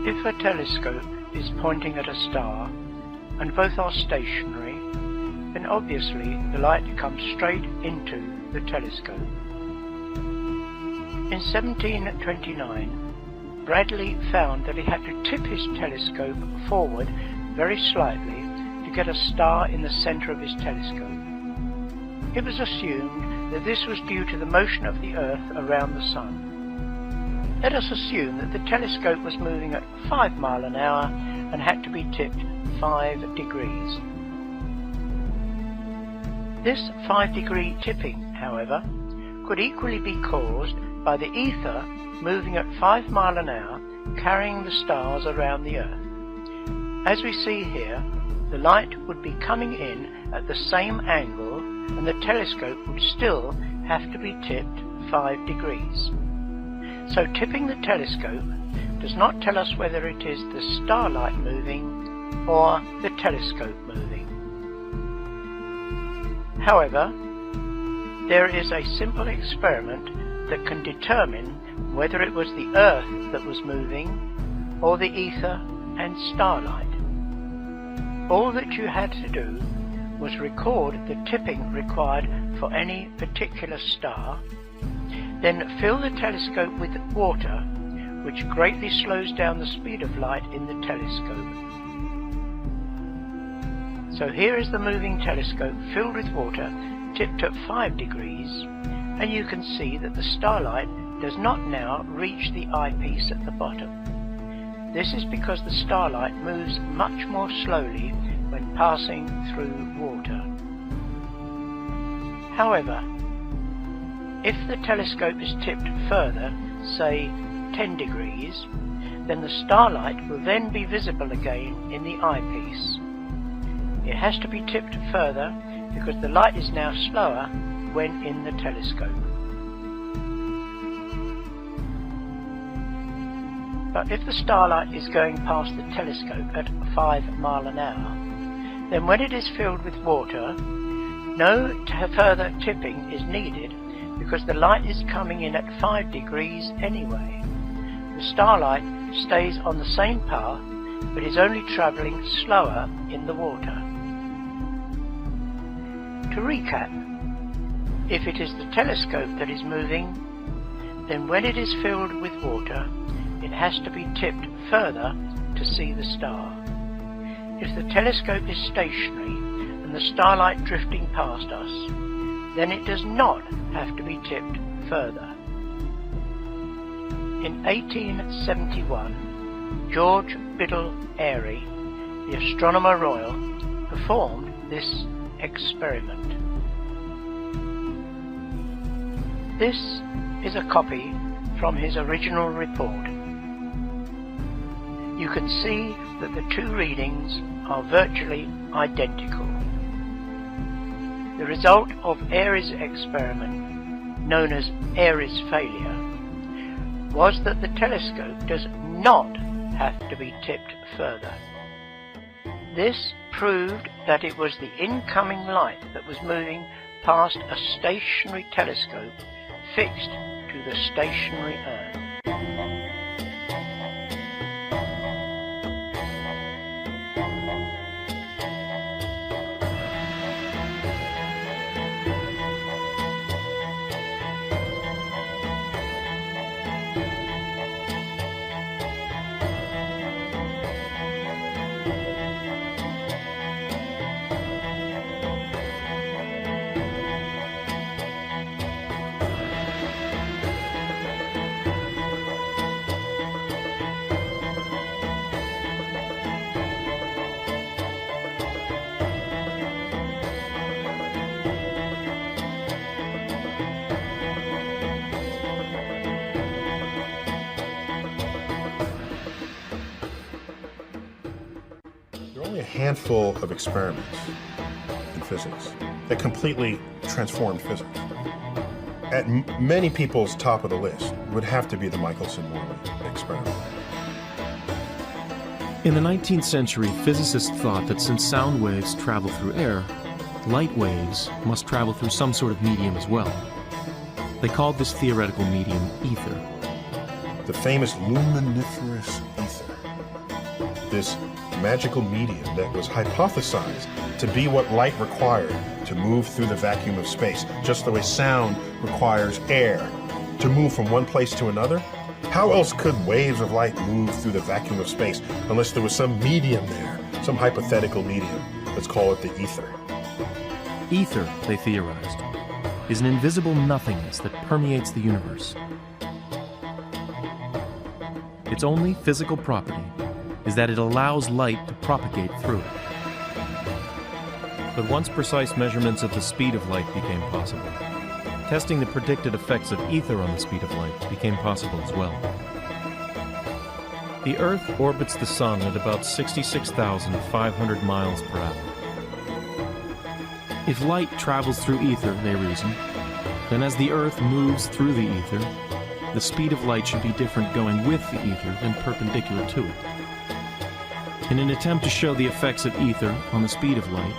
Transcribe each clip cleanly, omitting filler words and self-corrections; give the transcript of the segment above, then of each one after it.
If a telescope is pointing at a star, and both are stationary, then obviously the light comes straight into the telescope. In 1729, Bradley found that he had to tip his telescope forward very slightly to get a star in the centre of his telescope. It was assumed that this was due to the motion of the Earth around the Sun. Let us assume that the telescope was moving at 5 miles an hour and had to be tipped 5 degrees. This 5-degree tipping, however, could equally be caused by the ether moving at 5 miles an hour, carrying the stars around the Earth. As we see here, the light would be coming in at the same angle, and the telescope would still have to be tipped 5 degrees. So tipping the telescope does not tell us whether it is the starlight moving or the telescope moving. However, there is a simple experiment that can determine whether it was the Earth that was moving or the ether and starlight. All that you had to do was record the tipping required for any particular star, then fill the telescope with water, which greatly slows down the speed of light in the telescope. So here is the moving telescope filled with water, tipped at 5 degrees, and you can see that the starlight does not now reach the eyepiece at the bottom. This is because the starlight moves much more slowly when passing through water. However, if the telescope is tipped further, say 10 degrees, then the starlight will then be visible again in the eyepiece. It has to be tipped further because the light is now slower when in the telescope. But if the starlight is going past the telescope at 5 miles an hour, then when it is filled with water, no further tipping is needed because the light is coming in at 5 degrees anyway. The starlight stays on the same path but is only travelling slower in the water. To recap, if it is the telescope that is moving, then when it is filled with water, it has to be tipped further to see the star. If the telescope is stationary and the starlight drifting past us, then it does not have to be tipped further. In 1871, George Biddle Airy, the Astronomer Royal, performed this experiment. This is a copy from his original report. You can see that the two readings are virtually identical. The result of Airy's experiment, known as Airy's failure, was that the telescope does not have to be tipped further. This proved that it was the incoming light that was moving past a stationary telescope fixed to the stationary Earth. Only a handful of experiments in physics that completely transformed physics. At many people's top of the list would have to be the Michelson-Morley experiment. In the 19th century, physicists thought that since sound waves travel through air, light waves must travel through some sort of medium as well. They called this theoretical medium ether. The famous luminiferous ether. this magical medium that was hypothesized to be what light required to move through the vacuum of space, just the way sound requires air to move from one place to another. How else could waves of light move through the vacuum of space unless there was some medium there, some hypothetical medium? Let's call it the ether. Ether, they theorized, is an invisible nothingness that permeates the universe. Its only physical property is that it allows light to propagate through it. But once precise measurements of the speed of light became possible, testing the predicted effects of ether on the speed of light became possible as well. The Earth orbits the Sun at about 66,500 miles per hour. If light travels through ether, they reason, then as the Earth moves through the ether, the speed of light should be different going with the ether than perpendicular to it. In an attempt to show the effects of ether on the speed of light,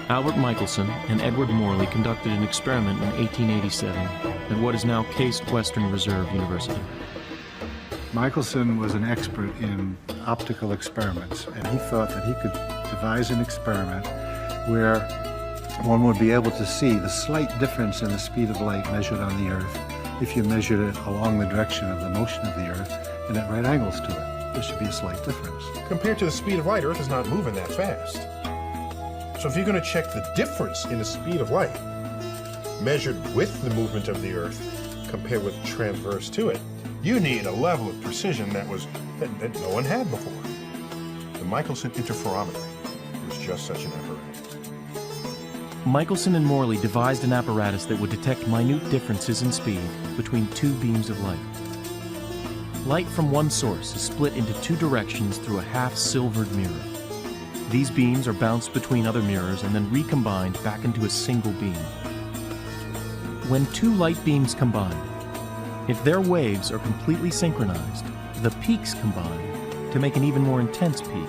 Albert Michelson and Edward Morley conducted an experiment in 1887 at what is now Case Western Reserve University. Michelson was an expert in optical experiments, and he thought that he could devise an experiment where one would be able to see the slight difference in the speed of light measured on the Earth if you measured it along the direction of the motion of the Earth and at right angles to it. There should be a slight difference. Compared to the speed of light, Earth is not moving that fast. So if you're going to check the difference in the speed of light measured with the movement of the Earth compared with transverse to it, you need a level of precision that no one had before. The Michelson interferometer was just such an apparatus. Michelson and Morley devised an apparatus that would detect minute differences in speed between two beams of light. Light from one source is split into two directions through a half-silvered mirror. These beams are bounced between other mirrors and then recombined back into a single beam. When two light beams combine, if their waves are completely synchronized, the peaks combine to make an even more intense peak.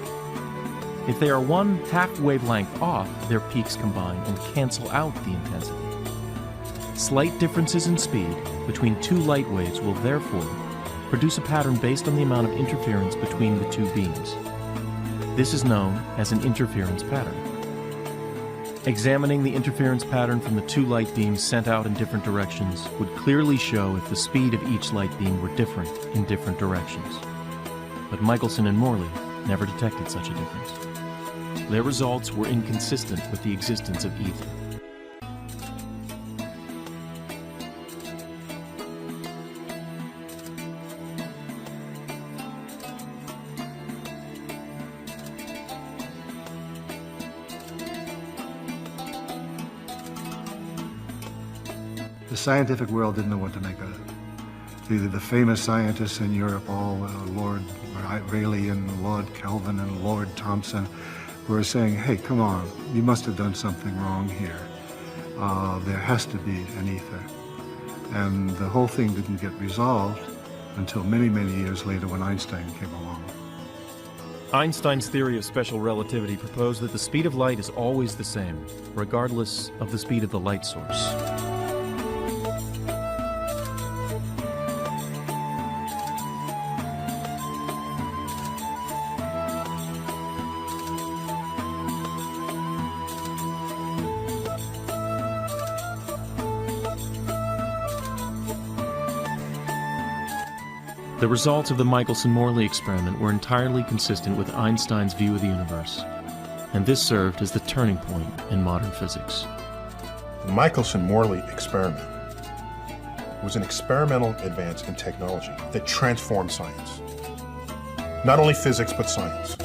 If they are one half wavelength off, their peaks combine and cancel out the intensity. Slight differences in speed between two light waves will therefore produce a pattern based on the amount of interference between the two beams. This is known as an interference pattern. Examining the interference pattern from the two light beams sent out in different directions would clearly show if the speed of each light beam were different in different directions. But Michelson and Morley never detected such a difference. Their results were inconsistent with the existence of ether. The scientific world didn't know what to make of it. The famous scientists in Europe, Lord Rayleigh and Lord Kelvin and Lord Thomson, were saying, hey, come on, you must have done something wrong here. There has to be an ether. And the whole thing didn't get resolved until many, many years later when Einstein came along. Einstein's theory of special relativity proposed that the speed of light is always the same, regardless of the speed of the light source. The results of the Michelson-Morley experiment were entirely consistent with Einstein's view of the universe, and this served as the turning point in modern physics. The Michelson-Morley experiment was an experimental advance in technology that transformed science. Not only physics, but science.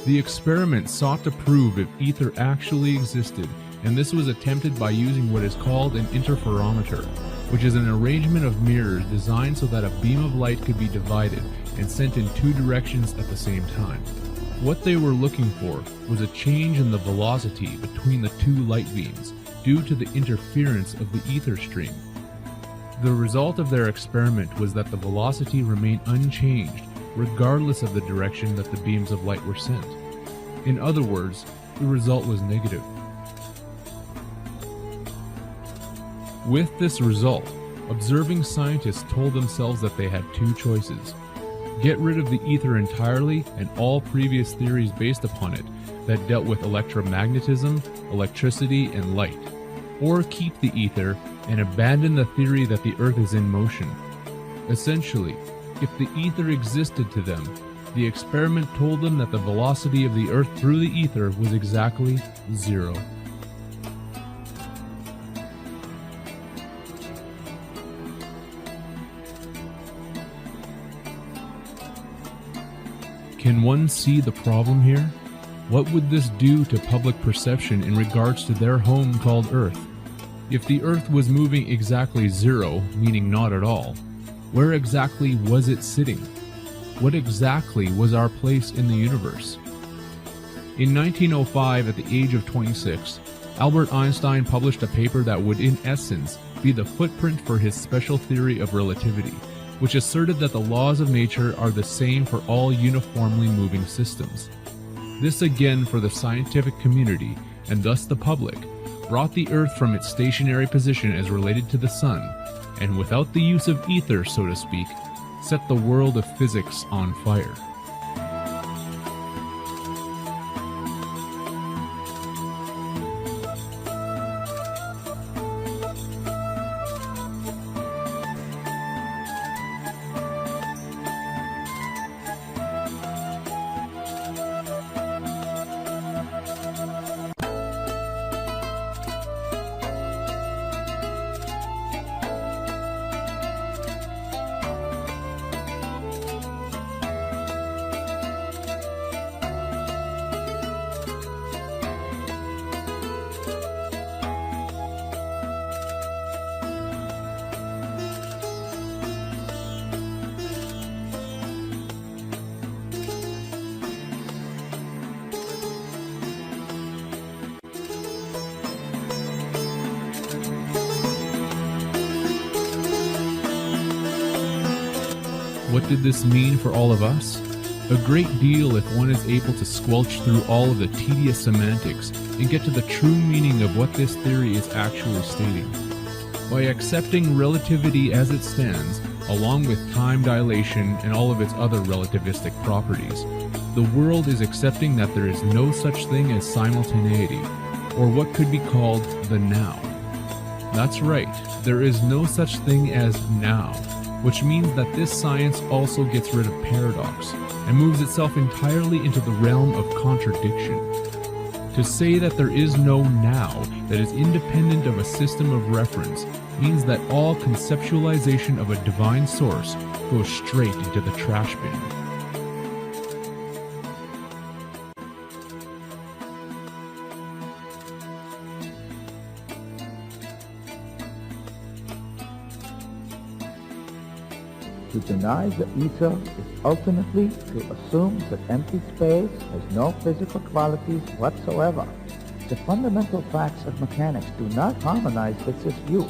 The experiment sought to prove if ether actually existed, and this was attempted by using what is called an interferometer, which is an arrangement of mirrors designed so that a beam of light could be divided and sent in two directions at the same time. What they were looking for was a change in the velocity between the two light beams due to the interference of the ether stream. The result of their experiment was that the velocity remained unchanged, regardless of the direction that the beams of light were sent. In other words, the result was negative. With this result, observing scientists told themselves that they had two choices: get rid of the ether entirely and all previous theories based upon it that dealt with electromagnetism, electricity, and light, or keep the ether and abandon the theory that the Earth is in motion. Essentially, if the ether existed to them, the experiment told them that the velocity of the Earth through the ether was exactly zero. Can one see the problem here? What would this do to public perception in regards to their home called Earth? If the Earth was moving exactly zero, meaning not at all, where exactly was it sitting? What exactly was our place in the universe? In 1905, at the age of 26, Albert Einstein published a paper that would in essence be the footprint for his special theory of relativity, which asserted that the laws of nature are the same for all uniformly moving systems. This again, for the scientific community, and thus the public, brought the Earth from its stationary position as related to the Sun, and without the use of ether, so to speak, set the world of physics on fire. What did this mean for all of us? A great deal if one is able to squelch through all of the tedious semantics and get to the true meaning of what this theory is actually stating. By accepting relativity as it stands, along with time dilation and all of its other relativistic properties, the world is accepting that there is no such thing as simultaneity, or what could be called the now. That's right, there is no such thing as now, which means that this science also gets rid of paradox and moves itself entirely into the realm of contradiction. To say that there is no now that is independent of a system of reference means that all conceptualization of a divine source goes straight into the trash bin. To deny the ether is ultimately to assume that empty space has no physical qualities whatsoever. The fundamental facts of mechanics do not harmonize with this view.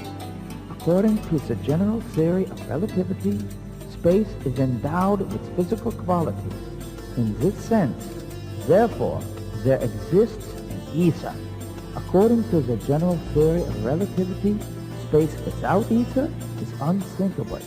According to the general theory of relativity, space is endowed with physical qualities. In this sense, therefore, there exists an ether. According to the general theory of relativity, space without ether is unthinkable.